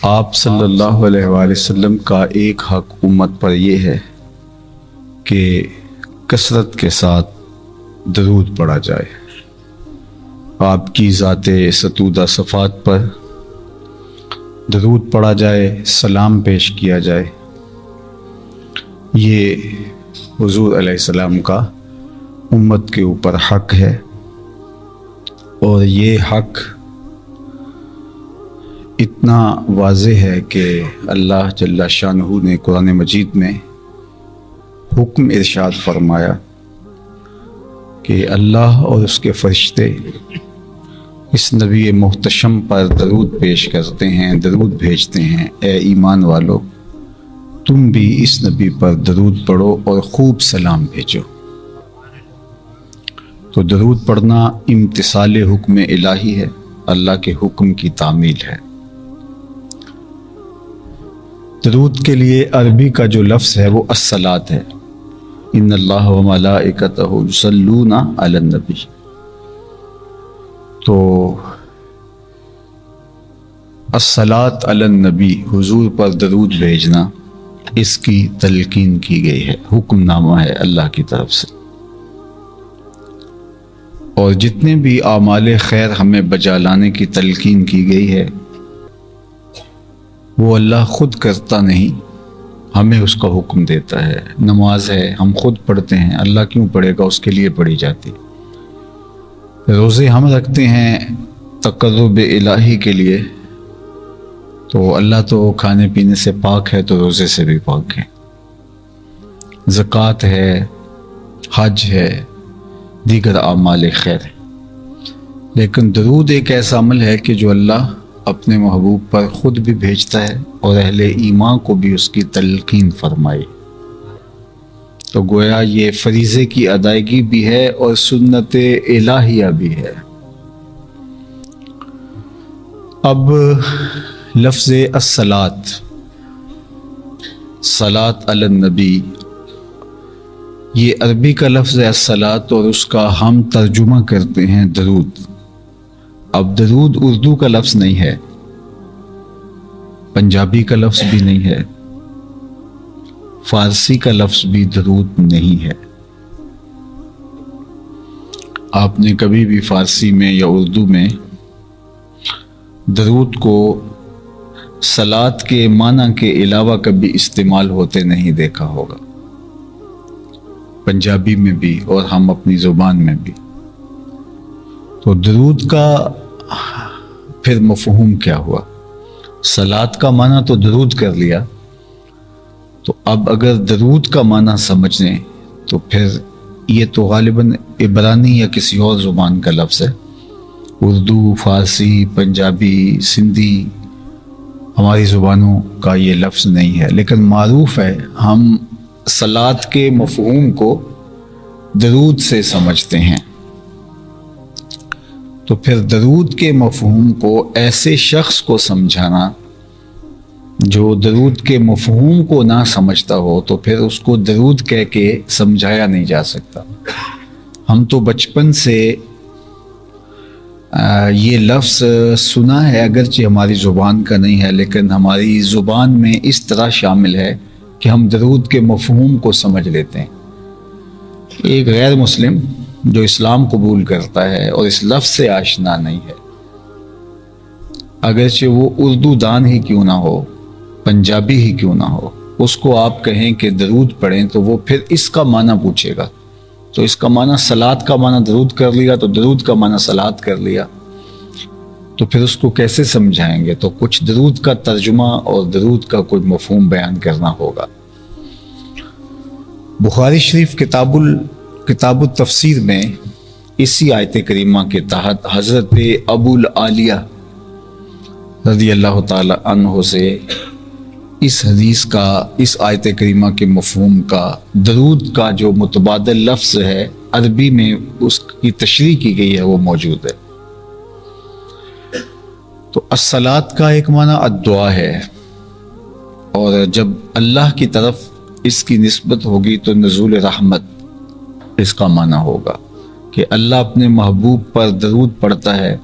آپ صلی اللہ علیہ وآلہ وسلم کا ایک حق امت پر یہ ہے کہ کثرت کے ساتھ درود پڑھا جائے، آپ کی ذات ستودہ صفات پر درود پڑھا جائے، سلام پیش کیا جائے۔ یہ حضور علیہ السلام کا امت کے اوپر حق ہے، اور یہ حق اتنا واضح ہے کہ اللہ جل شانہ نے قرآن مجید میں حکم ارشاد فرمایا کہ اللہ اور اس کے فرشتے اس نبی محتشم پر درود پیش کرتے ہیں، درود بھیجتے ہیں۔ اے ایمان والو، تم بھی اس نبی پر درود پڑھو اور خوب سلام بھیجو۔ تو درود پڑھنا امتثال حکم الہی ہے، اللہ کے حکم کی تعمیل ہے۔ درود کے لیے عربی کا جو لفظ ہے وہ الصلاۃ ہے۔ ان اللہ و ملائکتہ یصلون علی النبی۔ تو الصلاۃ علی النبی، حضور پر درود بھیجنا، اس کی تلقین کی گئی ہے، حکم نامہ ہے اللہ کی طرف سے۔ اور جتنے بھی اعمال خیر ہمیں بجا لانے کی تلقین کی گئی ہے، وہ اللہ خود کرتا نہیں، ہمیں اس کا حکم دیتا ہے۔ نماز ہے، ہم خود پڑھتے ہیں، اللہ کیوں پڑھے گا، اس کے لیے پڑھی جاتی۔ روزے ہم رکھتے ہیں تقرب الہی کے لیے، تو اللہ تو کھانے پینے سے پاک ہے، تو روزے سے بھی پاک ہے۔ زکوٰۃ ہے، حج ہے، دیگر اعمال خیر ہے۔ لیکن درود ایک ایسا عمل ہے کہ جو اللہ اپنے محبوب پر خود بھی بھیجتا ہے اور اہل ایمان کو بھی اس کی تلقین فرمائے۔ تو گویا یہ فریضے کی ادائیگی بھی ہے اور سنت الہیہ بھی ہے۔ اب لفظ الصلاۃ، صلاۃ علی النبی، یہ عربی کا لفظ ہے الصلاۃ، اور اس کا ہم ترجمہ کرتے ہیں درود۔ اب درود اردو کا لفظ نہیں ہے، پنجابی کا لفظ بھی نہیں ہے، فارسی کا لفظ بھی درود نہیں ہے۔ آپ نے کبھی بھی فارسی میں یا اردو میں درود کو صلاۃ کے معنی کے علاوہ کبھی استعمال ہوتے نہیں دیکھا ہوگا، پنجابی میں بھی اور ہم اپنی زبان میں بھی۔ تو درود کا پھر مفہوم کیا ہوا؟ صلاۃ کا معنی تو درود کر لیا، تو اب اگر درود کا معنی سمجھیں تو پھر یہ تو غالباً عبرانی یا کسی اور زبان کا لفظ ہے۔ اردو، فارسی، پنجابی، سندھی، ہماری زبانوں کا یہ لفظ نہیں ہے، لیکن معروف ہے، ہم صلاۃ کے مفہوم کو درود سے سمجھتے ہیں۔ تو پھر درود کے مفہوم کو ایسے شخص کو سمجھانا جو درود کے مفہوم کو نہ سمجھتا ہو، تو پھر اس کو درود کہہ کے سمجھایا نہیں جا سکتا۔ ہم تو بچپن سے یہ لفظ سنا ہے، اگرچہ ہماری زبان کا نہیں ہے، لیکن ہماری زبان میں اس طرح شامل ہے کہ ہم درود کے مفہوم کو سمجھ لیتے ہیں۔ ایک غیر مسلم جو اسلام قبول کرتا ہے اور اس لفظ سے آشنا نہیں ہے، اگرچہ وہ اردو دان ہی کیوں نہ ہو، پنجابی ہی کیوں نہ ہو، اس کو آپ کہیں کہ درود پڑھیں تو وہ پھر اس کا معنی پوچھے گا۔ تو اس کا معنی صلاۃ کا معنی درود کر لیا، تو درود کا معنی صلاۃ کر لیا، تو پھر اس کو کیسے سمجھائیں گے؟ تو کچھ درود کا ترجمہ اور درود کا کوئی مفہوم بیان کرنا ہوگا۔ بخاری شریف کتاب التفسیر میں اسی آیت کریمہ کے تحت حضرت ابو العالیہ رضی اللہ تعالی عنہ سے اس حدیث کا، اس آیت کریمہ کے مفہوم کا، درود کا جو متبادل لفظ ہے عربی میں اس کی تشریح کی گئی ہے، وہ موجود ہے۔ تو الصلاۃ کا ایک معنی الدعا ہے، اور جب اللہ کی طرف اس کی نسبت ہوگی تو نزول رحمت اس کا معنی ہوگا کہ اللہ اپنے محبوب پر درود پڑھتا ہے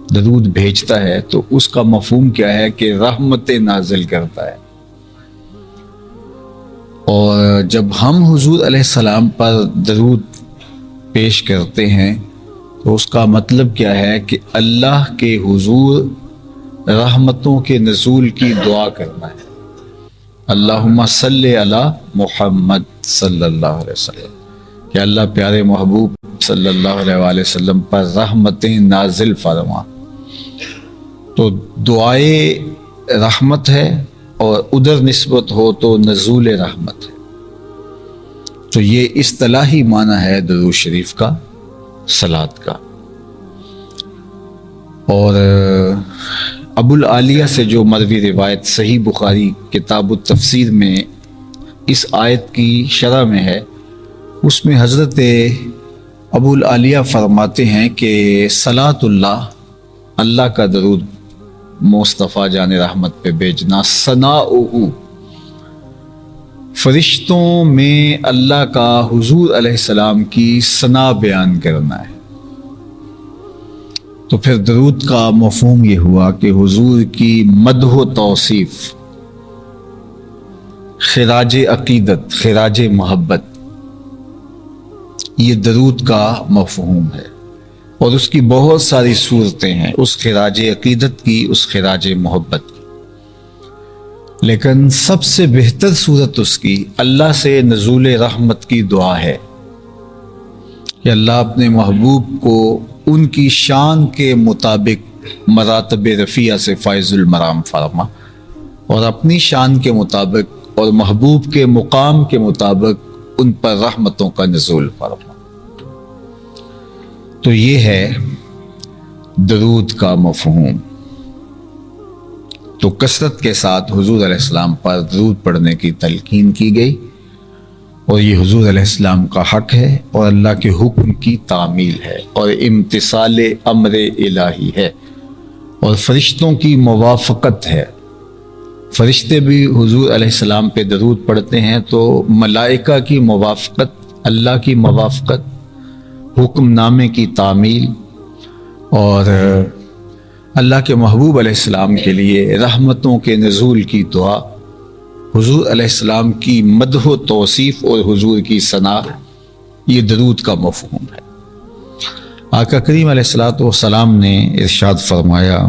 درود بھیجتا ہے تو اس کا مفہوم کیا ہے کہ رحمت نازل کرتا ہے. اور جب ہم حضور علیہ السلام پر درود پیش کرتے ہیں تو اس کا مطلب کیا ہے کہ اللہ کے حضور رحمتوں کے نزول کی دعا کرنا ہے. اللہم صلی علی محمد صلی اللہ علیہ وسلم، کہ اللہ پیارے محبوب صلی اللہ علیہ وآلہ وسلم پر رحمتیں نازل فرما. تو دعائے رحمت ہے اور ادھر نسبت ہو تو نزول رحمت ہے. تو یہ اصطلاحی معنی ہے درود شریف کا، صلات کا. اور ابو العالیہ سے جو مروی روایت صحیح بخاری کتاب التفسیر میں اس آیت کی شرح میں ہے، اس میں حضرت ابو العالیہ فرماتے ہیں کہ صلاۃ اللہ، اللہ کا درود مصطفیٰ جان رحمت پہ بھیجنا، ثناؤہ، فرشتوں میں اللہ کا حضور علیہ السلام کی ثنا بیان کرنا ہے. تو پھر درود کا مفہوم یہ ہوا کہ حضور کی مدح و توصیف، خراج عقیدت، خراج محبت، یہ درود کا مفہوم ہے. اور اس کی بہت ساری صورتیں ہیں، اس خراج عقیدت کی، اس خراج محبت کی. لیکن سب سے بہتر صورت اس کی اللہ سے نزول رحمت کی دعا ہے کہ اللہ اپنے محبوب کو ان کی شان کے مطابق مراتب رفیع سے فائز المرام فرما، اور اپنی شان کے مطابق اور محبوب کے مقام کے مطابق ان پر رحمتوں کا نزول فرما. تو یہ ہے درود کا مفہوم. تو کثرت کے ساتھ حضور علیہ السلام پر درود پڑھنے کی تلقین کی گئی، اور یہ حضور علیہ السلام کا حق ہے اور اللہ کے حکم کی تعمیل ہے اور امتثال امر الہی ہے، اور فرشتوں کی موافقت ہے. فرشتے بھی حضور علیہ السلام پہ درود پڑھتے ہیں تو ملائکہ کی موافقت، اللہ کی موافقت، حکم نامے کی تعمیل، اور اللہ کے محبوب علیہ السلام کے لیے رحمتوں کے نزول کی دعا، حضور علیہ السلام کی مدح و توصیف اور حضور کی ثنا، یہ درود کا مفہوم ہے. آقا کریم علیہ الصلوۃ والسلام نے ارشاد فرمایا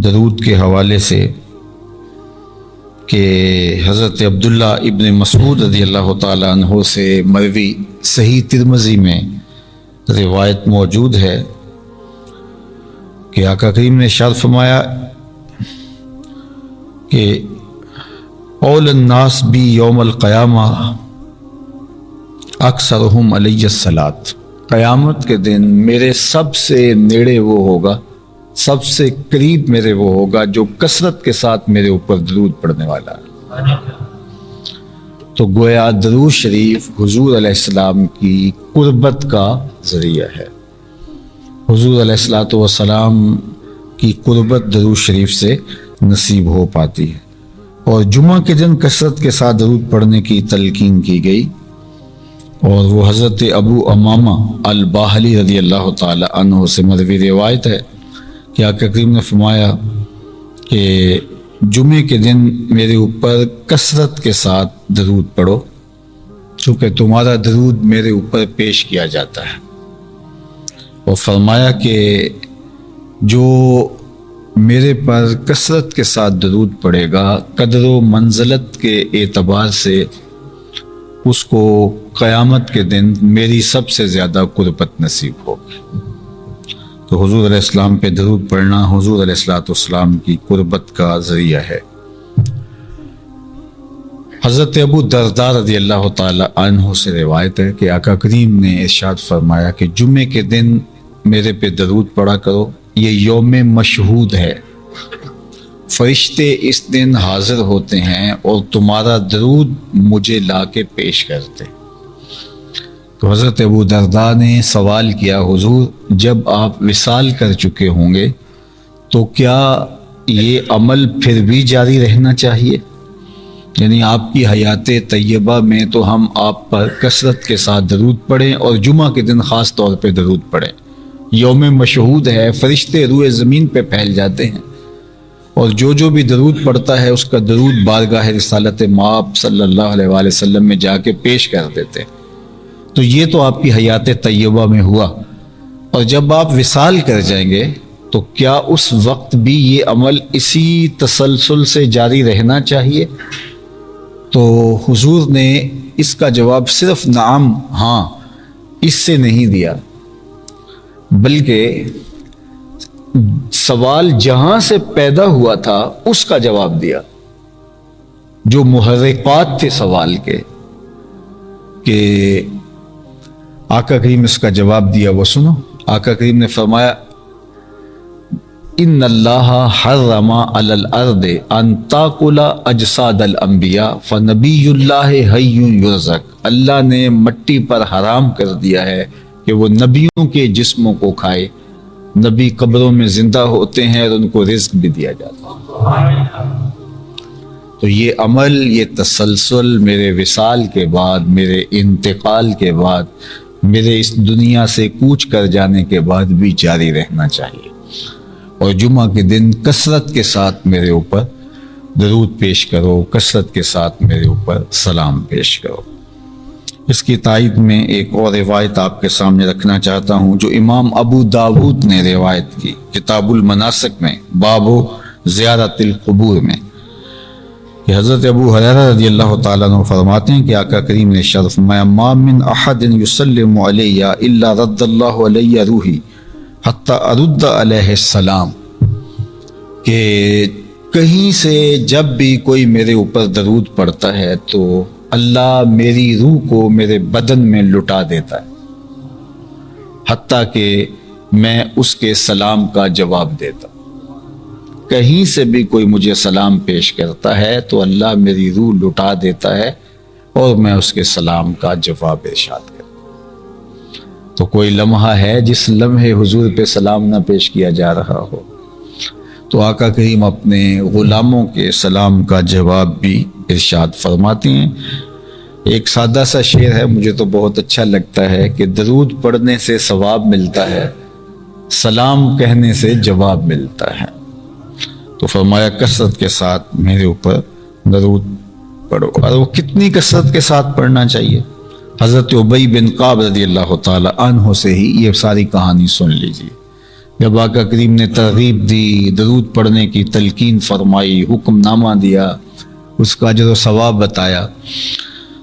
درود کے حوالے سے کہ حضرت عبداللہ ابن مسعود رضی اللہ تعالیٰ عنہ سے مروی صحیح ترمذی میں روایت موجود ہے کہ آقا کریم نے ارشاد فرمایا کہ اول الناس بی یوم القیامہ اکثرہم علی الصلاۃ، قیامت کے دن میرے سب سے نیڑے وہ ہوگا، سب سے قریب میرے وہ ہوگا جو کثرت کے ساتھ میرے اوپر درود پڑھنے والا ہے. تو گویا درود شریف حضور علیہ السلام کی قربت کا ذریعہ ہے. حضور علیہ الصلوۃ والسلام کی قربت درود شریف سے نصیب ہو پاتی ہے. اور جمعہ کے دن کثرت کے ساتھ درود پڑھنے کی تلقین کی گئی، اور وہ حضرت ابو امامہ الباہلی رضی اللہ تعالی عنہ سے مروی روایت ہے کہ آقا کریم نے فرمایا کہ جمعے کے دن میرے اوپر کثرت کے ساتھ درود پڑھو، چونکہ تمہارا درود میرے اوپر پیش کیا جاتا ہے. اور فرمایا کہ جو میرے پر کثرت کے ساتھ درود پڑے گا قدر و منزلت کے اعتبار سے اس کو قیامت کے دن میری سب سے زیادہ قربت نصیب ہوگی. تو حضور علیہ السلام پہ درود پڑھنا حضور علیہ السلام کی قربت کا ذریعہ ہے. حضرت ابو درداء رضی اللہ تعالی عنہ سے روایت ہے کہ آقا کریم نے ارشاد فرمایا کہ جمعے کے دن میرے پہ درود پڑھا کرو، یہ یوم مشہود ہے، فرشتے اس دن حاضر ہوتے ہیں اور تمہارا درود مجھے لا کے پیش کرتے. تو حضرت ابو درداء نے سوال کیا، حضور جب آپ وصال کر چکے ہوں گے تو کیا یہ عمل پھر بھی جاری رہنا چاہیے؟ یعنی آپ کی حیات طیبہ میں تو ہم آپ پر کثرت کے ساتھ درود پڑھیں اور جمعہ کے دن خاص طور پہ درود پڑھیں. یوم مشہود ہے، فرشتے روئے زمین پہ پھیل جاتے ہیں، اور جو بھی درود پڑھتا ہے اس کا درود بارگاہ رسالت مآب صلی اللہ علیہ وآلہ وسلم میں جا کے پیش کر دیتے. تو یہ تو آپ کی حیات طیبہ میں ہوا، اور جب آپ وصال کر جائیں گے تو کیا اس وقت بھی یہ عمل اسی تسلسل سے جاری رہنا چاہیے؟ تو حضور نے اس کا جواب صرف نعم، ہاں، اس سے نہیں دیا، بلکہ سوال جہاں سے پیدا ہوا تھا اس کا جواب دیا، جو محرکات تھے سوال کے، کہ آقا کریم اس کا جواب دیا. وہ سنو، آقا کریم نے فرمایا ان اللہ حرم علی الارض ان تاکل اجساد الانبیاء فنبی اللہ حی یرزق. اللہ نے مٹی پر حرام کر دیا ہے کہ وہ نبیوں کے جسموں کو کھائے. نبی قبروں میں زندہ ہوتے ہیں اور ان کو رزق بھی دیا جاتا ہے. تو یہ عمل، یہ تسلسل میرے وصال کے بعد، میرے انتقال کے بعد، میرے اس دنیا سے کوچ کر جانے کے بعد بھی جاری رہنا چاہیے. اور جمعہ کے دن کثرت کے ساتھ میرے اوپر درود پیش کرو، کثرت کے ساتھ میرے اوپر سلام پیش کرو. اس کی تائید میں ایک اور روایت آپ کے سامنے رکھنا چاہتا ہوں، جو امام ابو داود نے روایت کی کتاب المناسک میں، باب زیارت القبور میں، کہ حضرت ابو ہریرہ رضی اللہ تعالیٰ عنہ فرماتے ہیں کہ آقا کریم نے ارشاد فرمایا ما من احد یسلم علی الا رد اللہ علی روحی حتی ارد علیہ السلام، کہ کہیں سے جب بھی کوئی میرے اوپر درود پڑتا ہے تو اللہ میری روح کو میرے بدن میں لٹا دیتا ہے، حتیٰ کہ میں اس کے سلام کا جواب دیتا. کہیں سے بھی کوئی مجھے سلام پیش کرتا ہے تو اللہ میری روح لٹا دیتا ہے اور میں اس کے سلام کا جواب ارشاد کرتا. تو کوئی لمحہ ہے جس لمحے حضور پہ سلام نہ پیش کیا جا رہا ہو؟ تو آقا کریم اپنے غلاموں کے سلام کا جواب بھی ارشاد فرماتے ہیں. ایک سادہ سا شعر ہے، مجھے تو بہت اچھا لگتا ہے، کہ درود پڑھنے سے ثواب ملتا ہے، سلام کہنے سے جواب ملتا ہے. تو فرمایا کثرت کے ساتھ میرے اوپر درود پڑھو. اور وہ کتنی کثرت کے ساتھ پڑھنا چاہیے؟ حضرت ابی بن کعب رضی اللہ تعالی عنہ سے ہی یہ ساری کہانی سن لیجیے. جب آقا کریم نے ترغیب دی، درود پڑھنے کی تلقین فرمائی، حکم نامہ دیا، اس کا اجر و ثواب بتایا،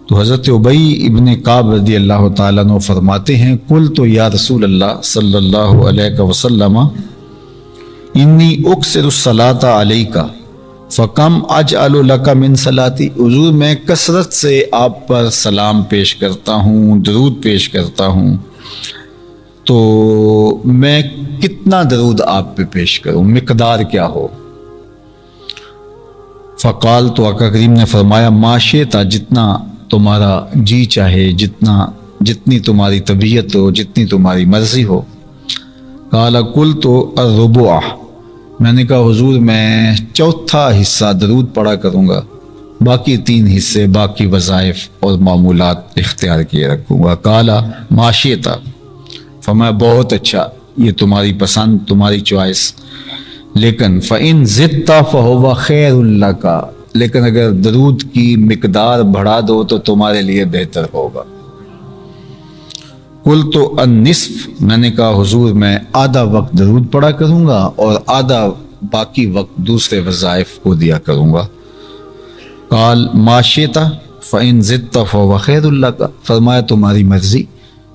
تو حضرت ابی ابن کعب رضی اللہ تعالیٰ عنہ فرماتے ہیں قلت یا رسول اللہ صلی اللہ علیہ وسلم انی اکثر الصلاۃ علیک فکم اجعل لک من صلاتی. حضور میں کثرت سے آپ پر سلام پیش کرتا ہوں، درود پیش کرتا ہوں، تو میں کتنا درود آپ پہ پیش کروں، مقدار کیا ہو؟ فقال، تو آقا کریم نے فرمایا ما شئت، جتنا تمہارا جی چاہے، جتنی تمہاری طبیعت ہو، جتنی تمہاری مرضی ہو. قال قلت الربع، میں نے کہا حضور میں چوتھا حصہ درود پڑھا کروں گا، باقی 3 حصے باقی وظائف اور معمولات اختیار کیے رکھوں گا. قال ما شئت، فرمایا بہت اچھا، یہ تمہاری پسند، تمہاری چوائس، لیکن فَإِن زِدْتَ فَهُوَ خَيْرٌ لَكَ، لیکن اگر درود کی مقدار بڑھا دو تو تمہارے لیے بہتر ہوگا. قلت النصف، میں نے کہا حضور میں آدھا وقت درود پڑھا کروں گا اور آدھا باقی وقت دوسرے وظائف کو دیا کروں گا. قال ما شئت فَإِن زِدْتَ فَهُوَ خَيْرٌ لَكَ، فرمایا تمہاری مرضی،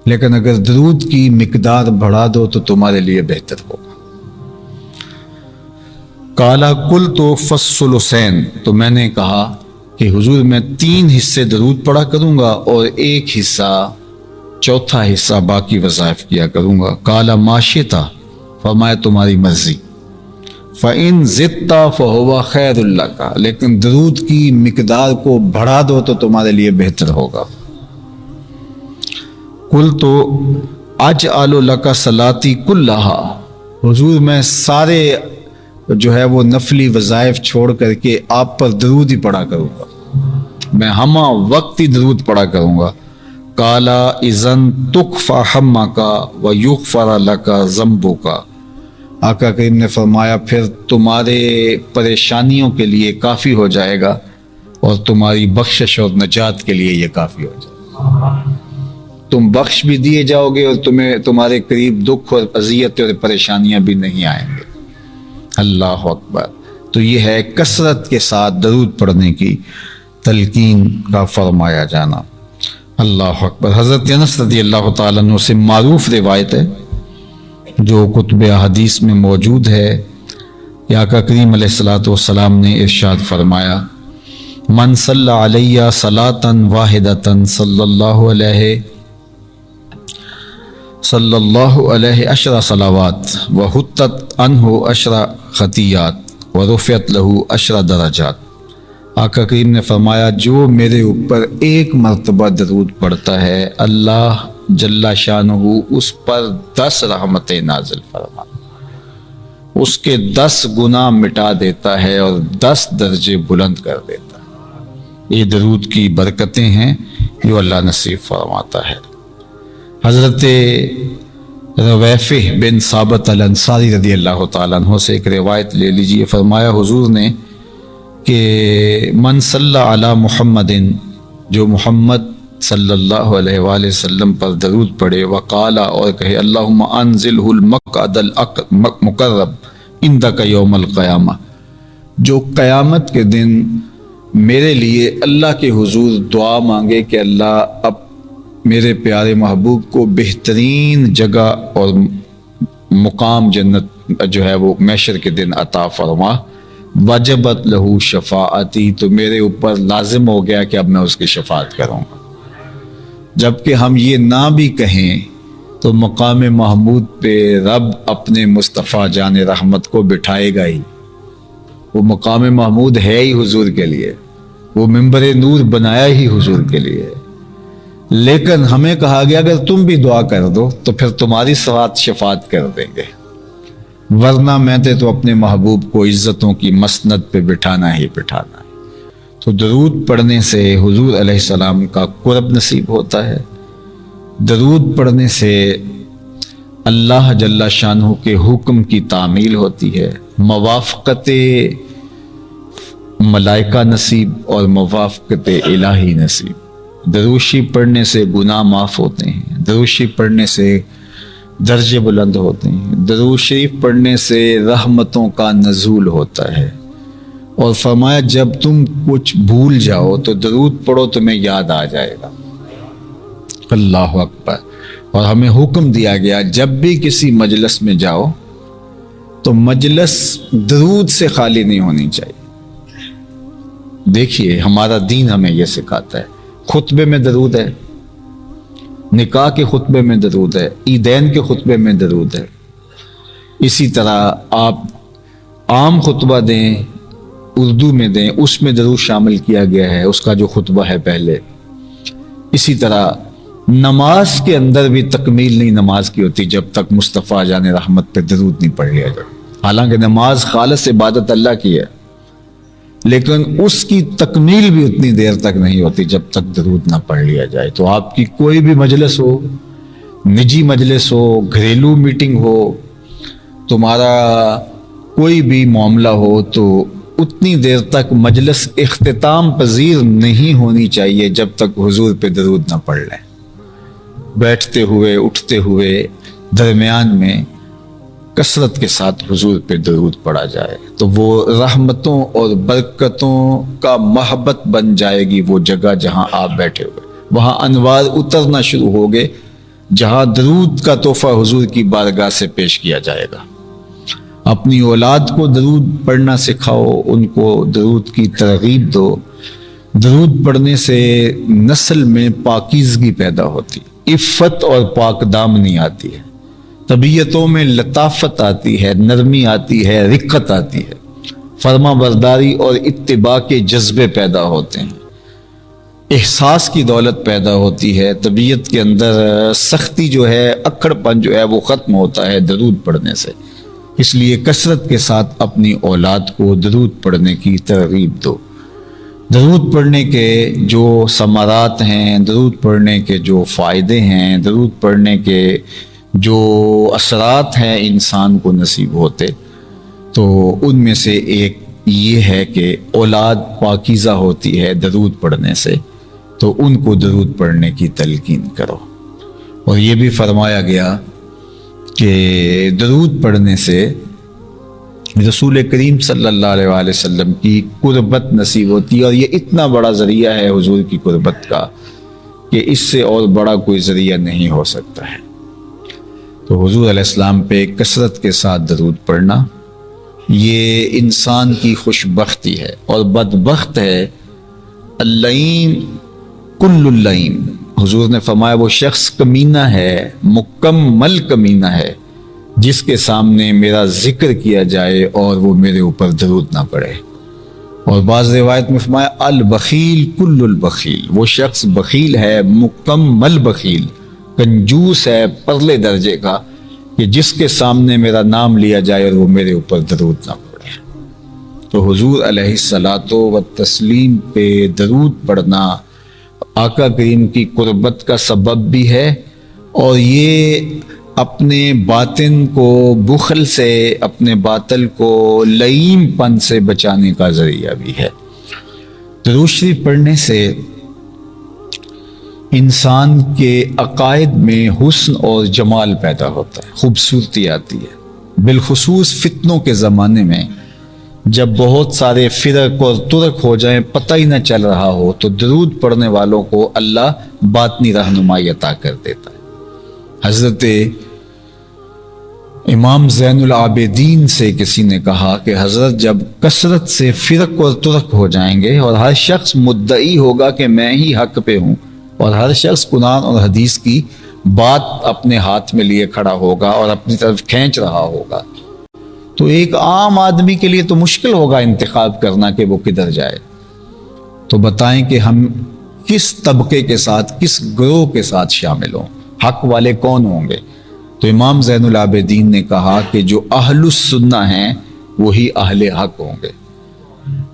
لیکن اگر درود کی مقدار بڑھا دو تو تمہارے لیے بہتر ہوگا. قال قلت فالثلثین، تو میں نے کہا کہ حضور میں 3 حصے درود پڑھا کروں گا اور 1 حصہ، چوتھا حصہ باقی وظائف کیا کروں گا. قال ما شئت، فرمایا تمہاری مرضی. فَإِن زِدْتَ فَهُوَ خَيْرٌ لَكَ، لیکن درود کی مقدار کو بڑھا دو تو تمہارے لیے بہتر ہوگا. قلت اجعل لَكَ صلاتی کلھا، حضور میں سارے جو ہے وہ نفلی وظائف چھوڑ کر کے آپ پر درود ہی پڑھا کروں گا، میں ہمہ وقت ہی درود پڑھا کروں گا. فقالا اذن تکفى حمک ویغفر لک ذنبک، آقا کریم نے فرمایا پھر تمہارے پریشانیوں کے لیے کافی ہو جائے گا اور تمہاری بخشش اور نجات کے لیے یہ کافی ہو جائے گا، تم بخش بھی دیے جاؤ گے اور تمہارے قریب دکھ اور اذیت اور پریشانیاں بھی نہیں آئیں گے۔ اللہ اکبر۔ تو یہ ہے کثرت کے ساتھ درود پڑھنے کی تلقین کا فرمایا جانا۔ اللہ اکبر۔ حضرت انس رضی اللہ تعالیٰ عنہ سے معروف روایت ہے جو کتب احادیث میں موجود ہے کہ آقا کریم علیہ الصلوۃ والسلام نے ارشاد فرمایا، من صلی علیہ صلاۃ واحدۃ صلی اللہ علیہ عشر صلوات وحطت عنہ عشر خطیات ورفعت لہ عشر درجات۔ آقا کریم نے فرمایا جو میرے اوپر ایک مرتبہ درود پڑھتا ہے اللہ جل شانہ اس پر 10 رحمتیں نازل فرما، اس کے 10 گناہ مٹا دیتا ہے اور 10 درجے بلند کر دیتا ہے۔ یہ درود کی برکتیں ہیں جو اللہ نصیب فرماتا ہے۔ حضرت رویفہ بن ثابت الانصاری رضی اللہ تعالیٰ عنہ سے ایک روایت لے لیجئے، فرمایا حضور نے کہ من صلی علی محمد، جو محمد صلی اللہ علیہ وآلہ وسلم پر درود پڑھے، وقالا اور کہے اللہم انزلہ المقعد المقرب عندک یوم القیامہ، جو قیامت کے دن میرے لیے اللہ کے حضور دعا مانگے کہ اللہ اب میرے پیارے محبوب کو بہترین جگہ اور مقام جنت جو ہے وہ محشر کے دن عطا فرما، وجبت لہو شفاعتی، تو میرے اوپر لازم ہو گیا کہ اب میں اس کی شفاعت کروں گا۔ جبکہ ہم یہ نہ بھی کہیں تو مقام محمود پہ رب اپنے مصطفیٰ جان رحمت کو بٹھائے گا ہی، وہ مقام محمود ہے ہی حضور کے لیے، وہ منبر نور بنایا ہی حضور کے لیے، لیکن ہمیں کہا گیا اگر تم بھی دعا کر دو تو پھر تمہاری ساتھ شفاعت کر دیں گے، ورنہ میں تو اپنے محبوب کو عزتوں کی مسند پہ بٹھانا ہی بٹھانا ہے۔ تو درود پڑھنے سے حضور علیہ السلام کا قرب نصیب ہوتا ہے، درود پڑھنے سے اللہ جل شانہ کے حکم کی تعمیل ہوتی ہے، موافقت ملائکہ نصیب اور موافقت الہی نصیب۔ دروشی پڑھنے سے گناہ معاف ہوتے ہیں، دروشی پڑھنے سے درجے بلند ہوتے ہیں، درود شریف پڑھنے سے رحمتوں کا نزول ہوتا ہے، اور فرمایا جب تم کچھ بھول جاؤ تو درود پڑھو تمہیں یاد آ جائے گا۔ اللہ اکبر۔ اور ہمیں حکم دیا گیا جب بھی کسی مجلس میں جاؤ تو مجلس درود سے خالی نہیں ہونی چاہیے۔ دیکھیے ہمارا دین ہمیں یہ سکھاتا ہے، خطبے میں درود ہے، نکاح کے خطبے میں درود ہے، عیدین کے خطبے میں درود ہے، اسی طرح آپ عام خطبہ دیں اردو میں دیں اس میں درود شامل کیا گیا ہے، اس کا جو خطبہ ہے پہلے۔ اسی طرح نماز کے اندر بھی تکمیل نہیں نماز کی ہوتی جب تک مصطفیٰ جان رحمت پہ درود نہیں پڑھ لیا جائے۔ حالانکہ نماز خالص عبادت اللہ کی ہے، لیکن اس کی تکمیل بھی اتنی دیر تک نہیں ہوتی جب تک درود نہ پڑھ لیا جائے۔ تو آپ کی کوئی بھی مجلس ہو، نجی مجلس ہو، گھریلو میٹنگ ہو، تمہارا کوئی بھی معاملہ ہو، تو اتنی دیر تک مجلس اختتام پذیر نہیں ہونی چاہیے جب تک حضور پہ درود نہ پڑھ لیں۔ بیٹھتے ہوئے اٹھتے ہوئے درمیان میں کثرت کے ساتھ حضور پہ درود پڑھا جائے تو وہ رحمتوں اور برکتوں کا محبت بن جائے گی۔ وہ جگہ جہاں آپ بیٹھے ہوئے وہاں انوار اترنا شروع ہو گئے، جہاں درود کا تحفہ حضور کی بارگاہ سے پیش کیا جائے گا۔ اپنی اولاد کو درود پڑھنا سکھاؤ، ان کو درود کی ترغیب دو۔ درود پڑھنے سے نسل میں پاکیزگی پیدا ہوتی، عفت اور پاک دامنی آتی ہے، طبیعتوں میں لطافت آتی ہے، نرمی آتی ہے، رقت آتی ہے، فرما برداری اور اتباع کے جذبے پیدا ہوتے ہیں، احساس کی دولت پیدا ہوتی ہے، طبیعت کے اندر سختی جو ہے، اکڑ پن جو ہے وہ ختم ہوتا ہے درود پڑھنے سے۔ اس لیے کثرت کے ساتھ اپنی اولاد کو درود پڑھنے کی ترغیب دو۔ درود پڑھنے کے جو ثمرات ہیں، درود پڑھنے کے جو فائدے ہیں، درود پڑھنے کے جو اثرات ہیں انسان کو نصیب ہوتے، تو ان میں سے ایک یہ ہے کہ اولاد پاکیزہ ہوتی ہے درود پڑھنے سے، تو ان کو درود پڑھنے کی تلقین کرو۔ اور یہ بھی فرمایا گیا کہ درود پڑھنے سے رسول کریم صلی اللہ علیہ وآلہ وسلم کی قربت نصیب ہوتی ہے، اور یہ اتنا بڑا ذریعہ ہے حضور کی قربت کا کہ اس سے اور بڑا کوئی ذریعہ نہیں ہو سکتا ہے۔ تو حضور علیہ السلام پہ کثرت کے ساتھ درود پڑھنا یہ انسان کی خوش بختی ہے، اور بدبخت ہے اللعین کل اللعین۔ حضور نے فرمایا وہ شخص کمینہ ہے، مکمل کمینہ ہے، جس کے سامنے میرا ذکر کیا جائے اور وہ میرے اوپر درود نہ پڑے۔ اور بعض روایت میں فرمایا البخیل کل البخیل، وہ شخص بخیل ہے، مکمل بخیل، کنجوس ہے پرلے درجے کا، کہ جس کے سامنے میرا نام لیا جائے اور وہ میرے اوپر درود نہ پڑے۔ تو حضور علیہ الصلاۃ والتسلیم پہ درود پڑھنا آقا کریم کی قربت کا سبب بھی ہے، اور یہ اپنے باطن کو بخل سے، اپنے باطل کو لئیم پن سے بچانے کا ذریعہ بھی ہے۔ درود شریف پڑھنے سے انسان کے عقائد میں حسن اور جمال پیدا ہوتا ہے، خوبصورتی آتی ہے۔ بالخصوص فتنوں کے زمانے میں جب بہت سارے فرق اور ترک ہو جائیں، پتہ ہی نہ چل رہا ہو، تو درود پڑھنے والوں کو اللہ باطنی رہنمائی عطا کر دیتا ہے۔ حضرت امام زین العابدین سے کسی نے کہا کہ حضرت جب کثرت سے فرق اور ترک ہو جائیں گے اور ہر شخص مدعی ہوگا کہ میں ہی حق پہ ہوں، اور ہر شخص قرآن اور حدیث کی بات اپنے ہاتھ میں لیے کھڑا ہوگا اور اپنی طرف کھینچ رہا ہوگا، تو ایک عام آدمی کے لیے تو مشکل ہوگا انتخاب کرنا کہ وہ کدھر جائے۔ تو بتائیں کہ ہم کس طبقے کے ساتھ، کس گروہ کے ساتھ شامل ہوں، حق والے کون ہوں گے؟ تو امام زین العابدین نے کہا کہ جو اہل السنہ ہیں وہی اہل حق ہوں گے۔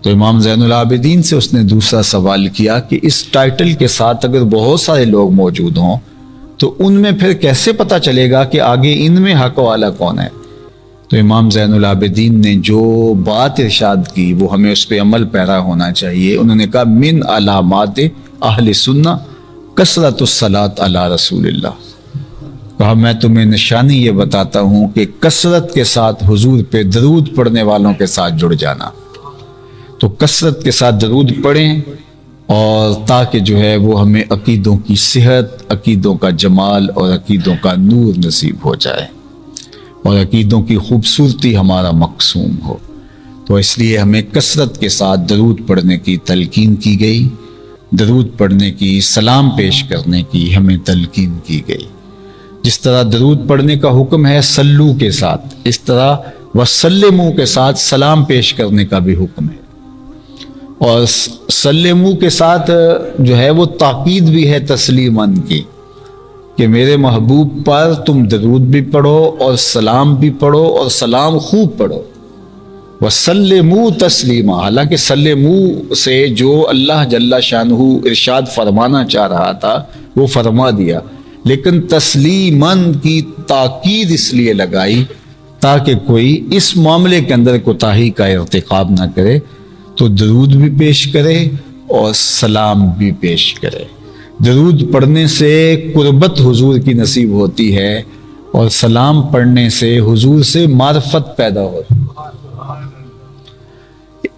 تو امام زین العابدین سے اس نے دوسرا سوال کیا کہ اس ٹائٹل کے ساتھ اگر بہت سارے لوگ موجود ہوں تو ان میں پھر کیسے پتہ چلے گا کہ آگے ان میں حق والا کون ہے؟ تو امام زین العابدین نے جو بات ارشاد کی وہ ہمیں اس پہ عمل پیرا ہونا چاہیے۔ انہوں نے کہا من علامات اہل سنہ کثرت الصلاۃ علی رسول اللہ۔ کہا میں تمہیں نشانی یہ بتاتا ہوں کہ کثرت کے ساتھ حضور پہ درود پڑھنے والوں کے ساتھ جڑ جانا۔ تو کثرت کے ساتھ درود پڑھیں، اور تاکہ جو ہے وہ ہمیں عقیدوں کی صحت، عقیدوں کا جمال اور عقیدوں کا نور نصیب ہو جائے، اور عقیدوں کی خوبصورتی ہمارا مقصوم ہو۔ تو اس لیے ہمیں کثرت کے ساتھ درود پڑھنے کی تلقین کی گئی، درود پڑھنے کی، سلام پیش کرنے کی ہمیں تلقین کی گئی۔ جس طرح درود پڑھنے کا حکم ہے سلو کے ساتھ، اس طرح وسلمو کے ساتھ سلام پیش کرنے کا بھی حکم ہے، اور سلمو کے ساتھ جو ہے وہ تاکید بھی ہے تسلیماً کی، کہ میرے محبوب پر تم درود بھی پڑھو اور سلام بھی پڑھو، اور سلام خوب پڑھو۔ وسلمو تسلیما، حالانکہ سلمو سے جو اللہ جل شانہ ارشاد فرمانا چاہ رہا تھا وہ فرما دیا، لیکن تسلیماً کی تاکید اس لیے لگائی تاکہ کوئی اس معاملے کے اندر کوتاہی کا ارتکاب نہ کرے، تو درود بھی پیش کرے اور سلام بھی پیش کرے۔ درود پڑھنے سے قربت حضور کی نصیب ہوتی ہے، اور سلام پڑھنے سے حضور سے معرفت پیدا ہوتی ہے۔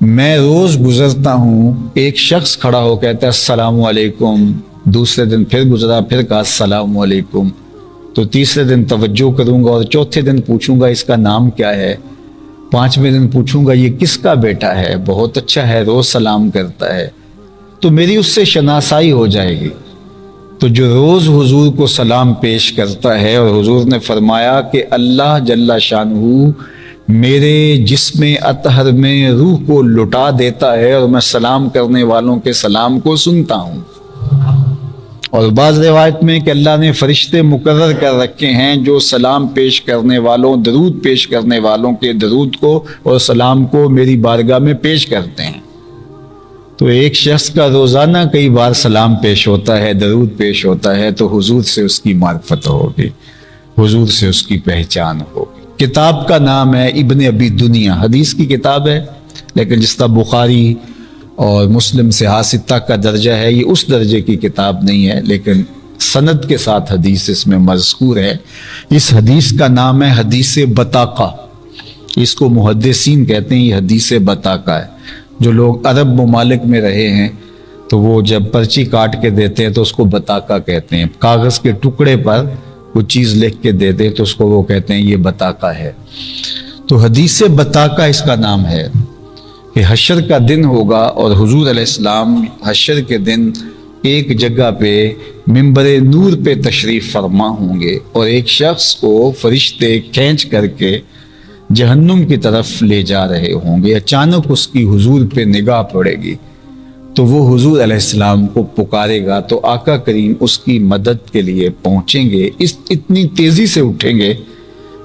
میں روز گزرتا ہوں، ایک شخص کھڑا ہو کہتا ہے السلام علیکم، دوسرے دن پھر گزرا، پھر کہا السلام علیکم، تو تیسرے دن توجہ کروں گا اور چوتھے دن پوچھوں گا اس کا نام کیا ہے، پانچویں دن پوچھوں گا یہ کس کا بیٹا ہے، بہت اچھا ہے، روز سلام کرتا ہے، تو میری اس سے شناسائی ہو جائے گی۔ تو جو روز حضور کو سلام پیش کرتا ہے، اور حضور نے فرمایا کہ اللہ جل شانہ میرے جسم اطہر میں روح کو لٹا دیتا ہے، اور میں سلام کرنے والوں کے سلام کو سنتا ہوں۔ اور بعض روایت میں کہ اللہ نے فرشتے مقرر کر رکھے ہیں جو سلام پیش کرنے والوں، درود پیش کرنے والوں کے درود کو اور سلام کو میری بارگاہ میں پیش کرتے ہیں۔ تو ایک شخص کا روزانہ کئی بار سلام پیش ہوتا ہے، درود پیش ہوتا ہے، تو حضور سے اس کی معرفت ہوگی، حضور سے اس کی پہچان ہوگی۔ کتاب کا نام ہے ابن ابی دنیا، حدیث کی کتاب ہے، لیکن جس طرح بخاری اور مسلم سے ستہ کا درجہ ہے، یہ اس درجے کی کتاب نہیں ہے، لیکن سند کے ساتھ حدیث اس میں مذکور ہے۔ اس حدیث کا نام ہے حدیث بطاقہ، اس کو محدثین کہتے ہیں، یہ حدیث بطاقہ ہے۔ جو لوگ عرب ممالک میں رہے ہیں تو وہ جب پرچی کاٹ کے دیتے ہیں تو اس کو بطاقہ کہتے ہیں، کاغذ کے ٹکڑے پر کوئی چیز لکھ کے دیتے ہیں تو اس کو وہ کہتے ہیں یہ بطاقہ ہے۔ تو حدیث بطاقہ اس کا نام ہے کہ حشر کا دن ہوگا اور حضور علیہ السلام حشر کے دن ایک جگہ پہ منبر نور پہ تشریف فرما ہوں گے، اور ایک شخص کو فرشتے کھینچ کر کے جہنم کی طرف لے جا رہے ہوں گے۔ اچانک اس کی حضور پہ نگاہ پڑے گی تو وہ حضور علیہ السلام کو پکارے گا، تو آقا کریم اس کی مدد کے لیے پہنچیں گے، اتنی تیزی سے اٹھیں گے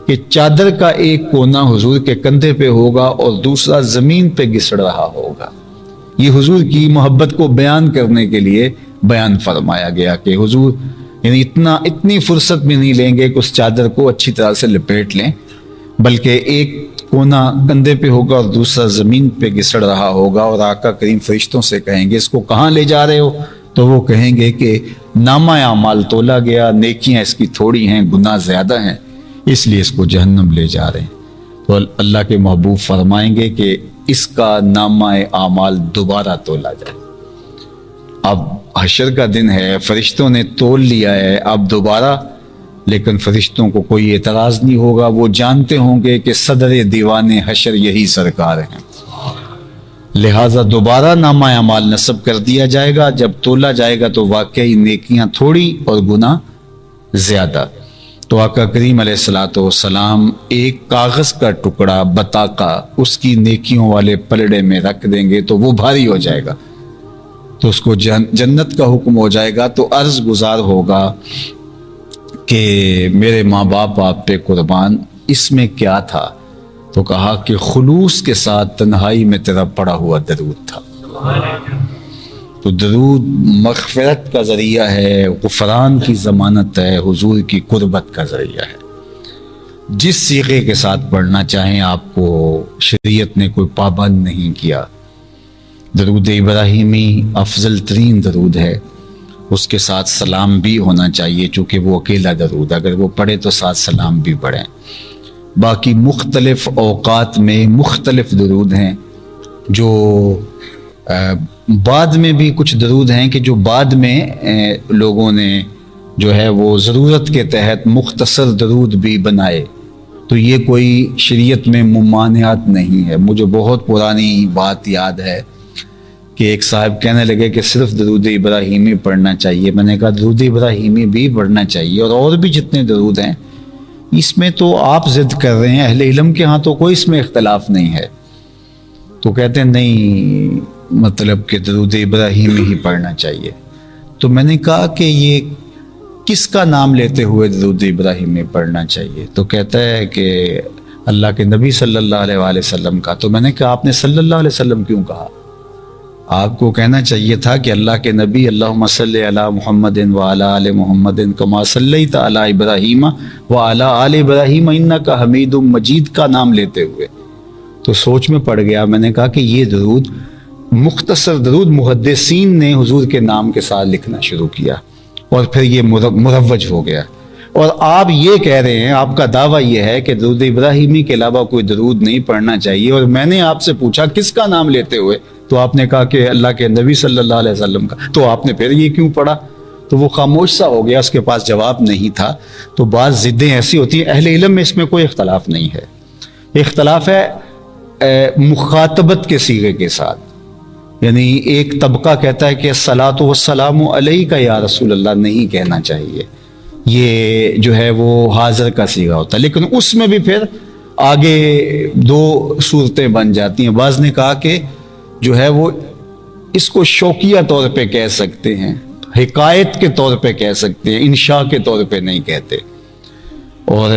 کہ چادر کا ایک کونا حضور کے کندھے پہ ہوگا اور دوسرا زمین پہ گسڑ رہا ہوگا۔ یہ حضور کی محبت کو بیان کرنے کے لیے بیان فرمایا گیا کہ حضور یعنی اتنی فرصت بھی نہیں لیں گے کہ اس چادر کو اچھی طرح سے لپیٹ لیں، بلکہ ایک کونا کندھے پہ ہوگا اور دوسرا زمین پہ گسڑ رہا ہوگا، اور آقا کریم فرشتوں سے کہیں گے اس کو کہاں لے جا رہے ہو؟ تو وہ کہیں گے کہ نامہ اعمال تولا گیا، نیکیاں اس کی تھوڑی ہیں، گناہ زیادہ ہیں، اس لیے اس کو جہنم لے جا رہے ہیں۔ تو اللہ کے محبوب فرمائیں گے کہ اس کا نامہ اعمال دوبارہ تولا جائے۔ اب حشر کا دن ہے، فرشتوں نے تول لیا ہے، اب دوبارہ، لیکن فرشتوں کو کوئی اعتراض نہیں ہوگا، وہ جانتے ہوں گے کہ صدر دیوان حشر یہی سرکار ہیں، لہٰذا دوبارہ نامہ اعمال نصب کر دیا جائے گا۔ جب تولا جائے گا تو واقعی نیکیاں تھوڑی اور گناہ زیادہ۔ تو آقا کریم علیہ الصلوۃ والسلام ایک کاغذ کا ٹکڑا بطاقہ اس کی نیکیوں والے پلڑے میں رکھ دیں گے تو وہ بھاری ہو جائے گا، تو اس کو جنت کا حکم ہو جائے گا، تو عرض گزار ہوگا کہ میرے ماں باپ آپ پہ قربان، اس میں کیا تھا؟ تو کہا کہ خلوص کے ساتھ تنہائی میں تیرا پڑا ہوا درود تھا۔ تو درود مغفرت کا ذریعہ ہے، غفران کی ضمانت ہے، حضور کی قربت کا ذریعہ ہے۔ جس صیغے کے ساتھ پڑھنا چاہیں آپ کو شریعت نے کوئی پابند نہیں کیا۔ درود ابراہیمی افضل ترین درود ہے، اس کے ساتھ سلام بھی ہونا چاہیے، چونکہ وہ اکیلا درود، اگر وہ پڑھے تو ساتھ سلام بھی پڑھیں۔ باقی مختلف اوقات میں مختلف درود ہیں، جو بعد میں بھی کچھ درود ہیں کہ جو بعد میں لوگوں نے جو ہے وہ ضرورت کے تحت مختصر درود بھی بنائے، تو یہ کوئی شریعت میں ممانعت نہیں ہے۔ مجھے بہت پرانی بات یاد ہے کہ ایک صاحب کہنے لگے کہ صرف درود ابراہیمی پڑھنا چاہیے۔ میں نے کہا درود ابراہیمی بھی پڑھنا چاہیے، اور بھی جتنے درود ہیں، اس میں تو آپ ضد کر رہے ہیں، اہل علم کے ہاں تو کوئی اس میں اختلاف نہیں ہے۔ تو کہتے ہیں نہیں، مطلب کہ درود ابراہیمی ہی پڑھنا چاہیے۔ تو میں نے کہا کہ یہ کس کا نام لیتے ہوئے درود ابراہیمی پڑھنا چاہیے؟ تو کہتا ہے کہ اللہ کے نبی صلی اللہ علیہ وآلہ وسلم کا۔ تو میں نے کہا آپ نے صلی اللہ علیہ وسلم کیوں کہا؟ آپ کو کہنا چاہیے تھا کہ اللہ کے نبی اللہم صلی علی محمد وعلی آل محمد کما صلیت علی ابراہیم وعلی آل ابراہیم انک حمید مجید کا نام لیتے ہوئے۔ تو سوچ میں پڑ گیا، میں نے کہا کہ یہ درود مختصر درود محدثین نے حضور کے نام کے ساتھ لکھنا شروع کیا، اور پھر یہ مروج ہو گیا، اور آپ یہ کہہ رہے ہیں، آپ کا دعویٰ یہ ہے کہ درود ابراہیمی کے علاوہ کوئی درود نہیں پڑھنا چاہیے، اور میں نے آپ سے پوچھا کس کا نام لیتے ہوئے، تو آپ نے کہا کہ اللہ کے نبی صلی اللہ علیہ وسلم کا۔ تو آپ نے پھر یہ کیوں پڑھا؟ تو وہ خاموش سا ہو گیا، اس کے پاس جواب نہیں تھا۔ تو بعض ضدیں ایسی ہوتی ہیں، اہل علم میں اس میں کوئی اختلاف نہیں ہے، اختلاف ہے مخاطبت کے صیغے کے ساتھ، یعنی ایک طبقہ کہتا ہے کہ الصلاۃ والسلام علیک یا رسول اللہ نہیں کہنا چاہیے، یہ جو ہے وہ حاضر کا صیغہ ہوتا ہے، لیکن اس میں بھی پھر آگے دو صورتیں بن جاتی ہیں۔ بعض نے کہا کہ جو ہے وہ اس کو شوقیہ طور پہ کہہ سکتے ہیں، حکایت کے طور پہ کہہ سکتے ہیں، انشاء کے طور پہ نہیں کہتے۔ اور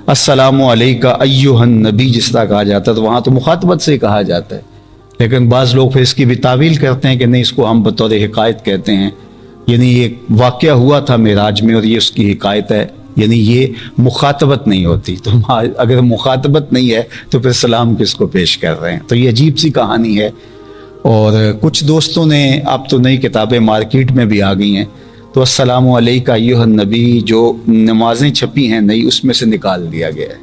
السلام علیکہ ایھا النبی جس طرح کہا جاتا ہے تو وہاں تو مخاطبت سے کہا جاتا ہے، لیکن بعض لوگ پھر اس کی بھی تعویل کرتے ہیں کہ نہیں، اس کو ہم بطور حکایت کہتے ہیں، یعنی یہ واقعہ ہوا تھا معراج میں اور یہ اس کی حکایت ہے، یعنی یہ مخاطبت نہیں ہوتی۔ تو اگر مخاطبت نہیں ہے تو پھر سلام کس کو پیش کر رہے ہیں؟ تو یہ عجیب سی کہانی ہے۔ اور کچھ دوستوں نے، اب تو نئی کتابیں مارکیٹ میں بھی آ گئی ہیں، تو السلام علیکہ ایھا النبی جو نمازیں چھپی ہیں نئی، اس میں سے نکال دیا گیا ہے،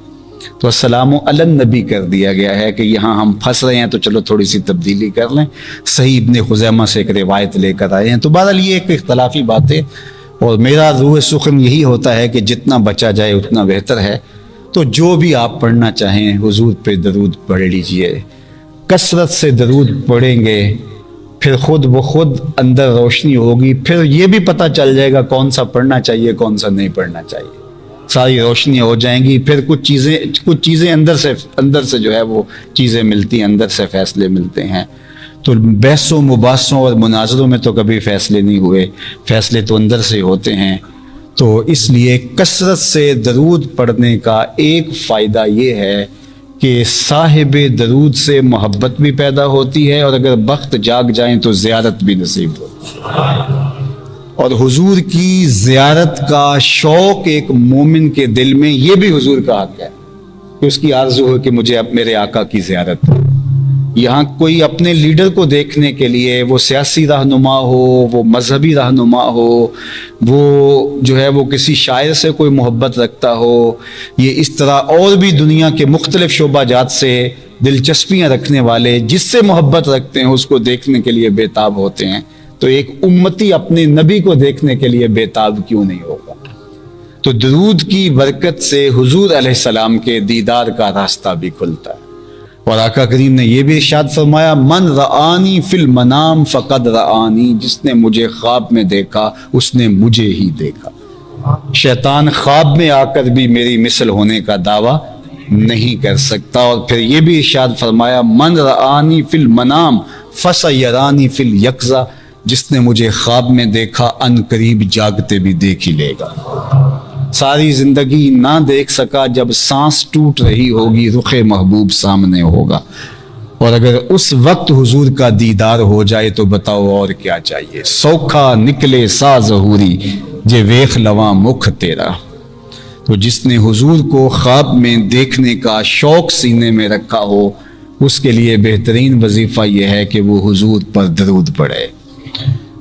تو السلام علی النبی کر دیا گیا ہے کہ یہاں ہم پھنس رہے ہیں تو چلو تھوڑی سی تبدیلی کر لیں۔ صحیح ابن خزیمہ سے ایک روایت لے کر آئے ہیں۔ تو بہرحال یہ ایک اختلافی بات ہے، اور میرا روح سخن یہی ہوتا ہے کہ جتنا بچا جائے اتنا بہتر ہے۔ تو جو بھی آپ پڑھنا چاہیں حضور پہ درود پڑھ لیجئے، کثرت سے درود پڑھیں گے، پھر خود بخود اندر روشنی ہوگی، پھر یہ بھی پتہ چل جائے گا کون سا پڑھنا چاہیے کون سا نہیں پڑھنا چاہیے، ساری روشنیاں ہو جائیں گی۔ پھر کچھ چیزیں اندر سے جو ہے وہ چیزیں ملتی ہیں، اندر سے فیصلے ملتے ہیں۔ تو بحثوں مباحثوں اور مناظروں میں تو کبھی فیصلے نہیں ہوئے، فیصلے تو اندر سے ہوتے ہیں۔ تو اس لیے کثرت سے درود پڑھنے کا ایک فائدہ یہ ہے کہ صاحب درود سے محبت بھی پیدا ہوتی ہے، اور اگر بخت جاگ جائیں تو زیارت بھی نصیب ہوتی ہے۔ اور حضور کی زیارت کا شوق ایک مومن کے دل میں، یہ بھی حضور کا حق ہے کہ اس کی آرزو ہے کہ مجھے اب میرے آقا کی زیارت ہو۔ یہاں کوئی اپنے لیڈر کو دیکھنے کے لیے، وہ سیاسی رہنما ہو، وہ مذہبی رہنما ہو، وہ جو ہے وہ کسی شاعر سے کوئی محبت رکھتا ہو، یہ اس طرح اور بھی دنیا کے مختلف شعبہ جات سے دلچسپیاں رکھنے والے جس سے محبت رکھتے ہیں اس کو دیکھنے کے لیے بےتاب ہوتے ہیں، تو ایک امتی اپنے نبی کو دیکھنے کے لیے بےتاب کیوں نہیں ہوگا؟ تو درود کی برکت سے حضور علیہ السلام کے دیدار کا راستہ بھی کھلتا ہے۔ اور آقا کریم نے یہ بھی ارشاد فرمایا، من رآنی فی المنام فقد رآنی، جس نے مجھے خواب میں دیکھا اس نے مجھے ہی دیکھا۔ شیطان خواب میں آ کر بھی میری مثل ہونے کا دعویٰ نہیں کر سکتا۔ اور پھر یہ بھی ارشاد فرمایا، من رآنی فی المنام فسیرانی فی الیقظہ، جس نے مجھے خواب میں دیکھا ان قریب جاگتے بھی دیکھ ہی لے گا۔ ساری زندگی نہ دیکھ سکا، جب سانس ٹوٹ رہی ہوگی رخ محبوب سامنے ہوگا، اور اگر اس وقت حضور کا دیدار ہو جائے تو بتاؤ اور کیا چاہیے۔ سوکھا نکلے سا ظہوری جے ویخ لواں مکھ تیرا۔ تو جس نے حضور کو خواب میں دیکھنے کا شوق سینے میں رکھا ہو، اس کے لیے بہترین وظیفہ یہ ہے کہ وہ حضور پر درود پڑھے۔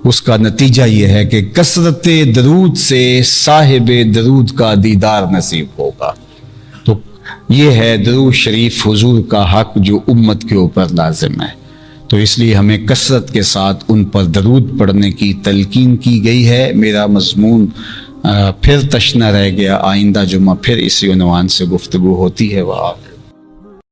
اس کا نتیجہ یہ ہے کہ کثرت درود سے صاحب درود کا دیدار نصیب ہوگا۔ تو یہ ہے درود شریف حضور کا حق جو امت کے اوپر لازم ہے۔ تو اس لیے ہمیں کثرت کے ساتھ ان پر درود پڑھنے کی تلقین کی گئی ہے۔ میرا مضمون پھر تشنہ رہ گیا، آئندہ جمعہ پھر اسی عنوان سے گفتگو ہوتی ہے۔ وہاں